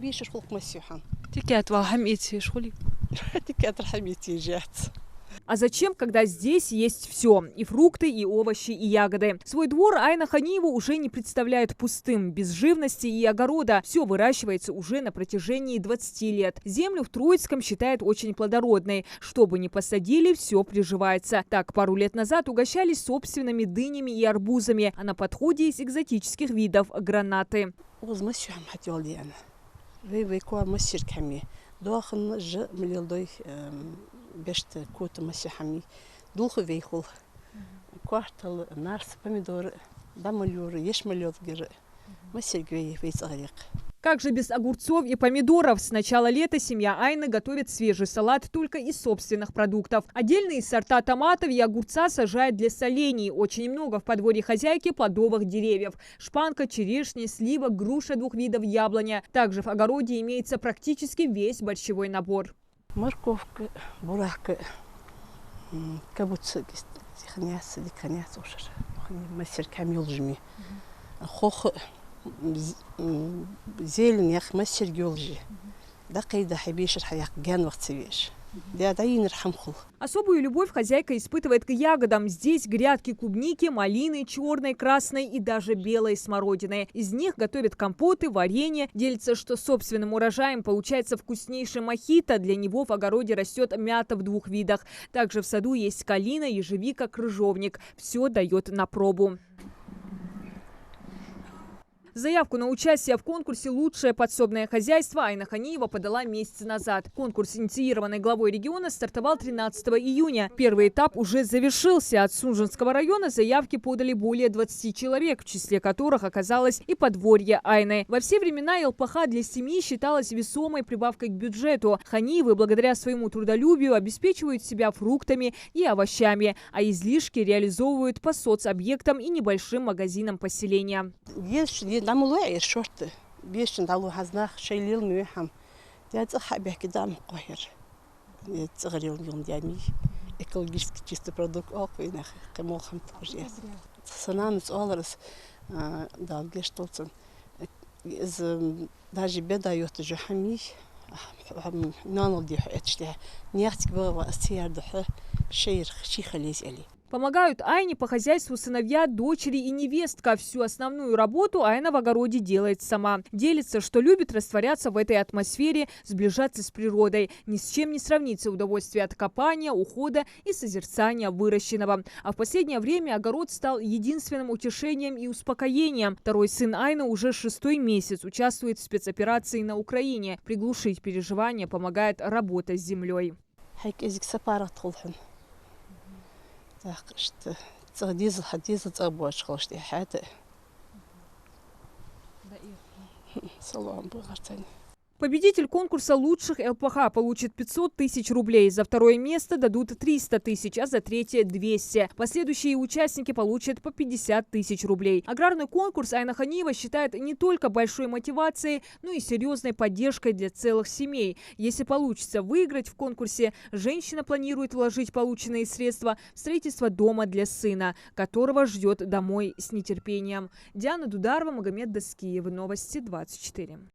حبيش شغلك مسيحان تكات والحميتي شغلي. تكات حبيتي جات. А зачем, когда здесь есть все? И фрукты, и овощи, и ягоды. Свой двор Айна Ханиева уже не представляет пустым. Без живности и огорода. Все выращивается уже на протяжении 20 лет. Землю в Троицком считает очень плодородной. Что бы ни посадили, все приживается. Так, пару лет назад угощались собственными дынями и арбузами. А на подходе из экзотических видов – гранаты. بشت كوت مسيحمي دولخ ويخول كوارتل نارس помидоры дамалюр ешмалёт гер مسيرгвей вейц агрек. Как же без огурцов и помидоров? С начала лета семья Айны готовит свежий салат только из собственных продуктов. Отдельные сорта томатов и огурца сажает для солений. Очень много в подворье хозяйки плодовых деревьев. Шпанка, черешня, слива, груша 2 видов, яблоня. Также в огороде имеется практически весь борщевой набор. Морковка, бурак, кабуца, диханяс, диканяс, ушер, мастер камилжми, хох, зелень, ях мастер гюлжи, да кайда хабишер хаяк ган вахцевиш. Особую любовь хозяйка испытывает к ягодам. Здесь грядки клубники, малины, черной, красной и даже белой смородины. Из них готовят компоты, варенье. Делится, что собственным урожаем получается вкуснейший мохито. Для него в огороде растет мята в 2 видах. Также в саду есть калина, ежевика, крыжовник. Все дает на пробу. Заявку на участие в конкурсе «Лучшее подсобное хозяйство» Айна Ханиева подала месяц назад. Конкурс, инициированный главой региона, стартовал 13 июня. Первый этап уже завершился. От Сунжинского района заявки подали более 20 человек, в числе которых оказалось и подворье Айны. Во все времена ЛПХ для семьи считалась весомой прибавкой к бюджету. Ханиевы, благодаря своему трудолюбию, обеспечивают себя фруктами и овощами, а излишки реализовывают по соцобъектам и небольшим магазинам поселения. داملوعي شرط بيش ندلو هزناخ شيليل ميحم ديات أحبه كدام قهر تغريون يوم ديامي экологически чистый продукт أقوينا قمول خمت وجيات سنامس أولرس دالجيش طلتن إز داجي بدا يوتجو حمي نانو ديح اتشتها نيختك بغا أستيار دحه شير شي خليز علي. Помогают Айне по хозяйству сыновья, дочери и невестка. Всю основную работу Айна в огороде делает сама. Делится, что любит растворяться в этой атмосфере, сближаться с природой. Ни с чем не сравнится удовольствие от копания, ухода и созерцания выращенного. А в последнее время огород стал единственным утешением и успокоением. Второй сын Айны уже 6-й месяц участвует в спецоперации на Украине. Приглушить переживания помогает работа с землей. تاقشت تغديز حديث تغبوش خلشتي حتى صلوان بغرتني. Победитель конкурса лучших ЛПХ получит 500 тысяч рублей. За второе место дадут 300 тысяч, а за третье – 200. Последующие участники получат по 50 тысяч рублей. Аграрный конкурс Айна Ханиева считает не только большой мотивацией, но и серьезной поддержкой для целых семей. Если получится выиграть в конкурсе, женщина планирует вложить полученные средства в строительство дома для сына, которого ждет домой с нетерпением. Диана Дударова, Магомед Даскиев. Новости 24.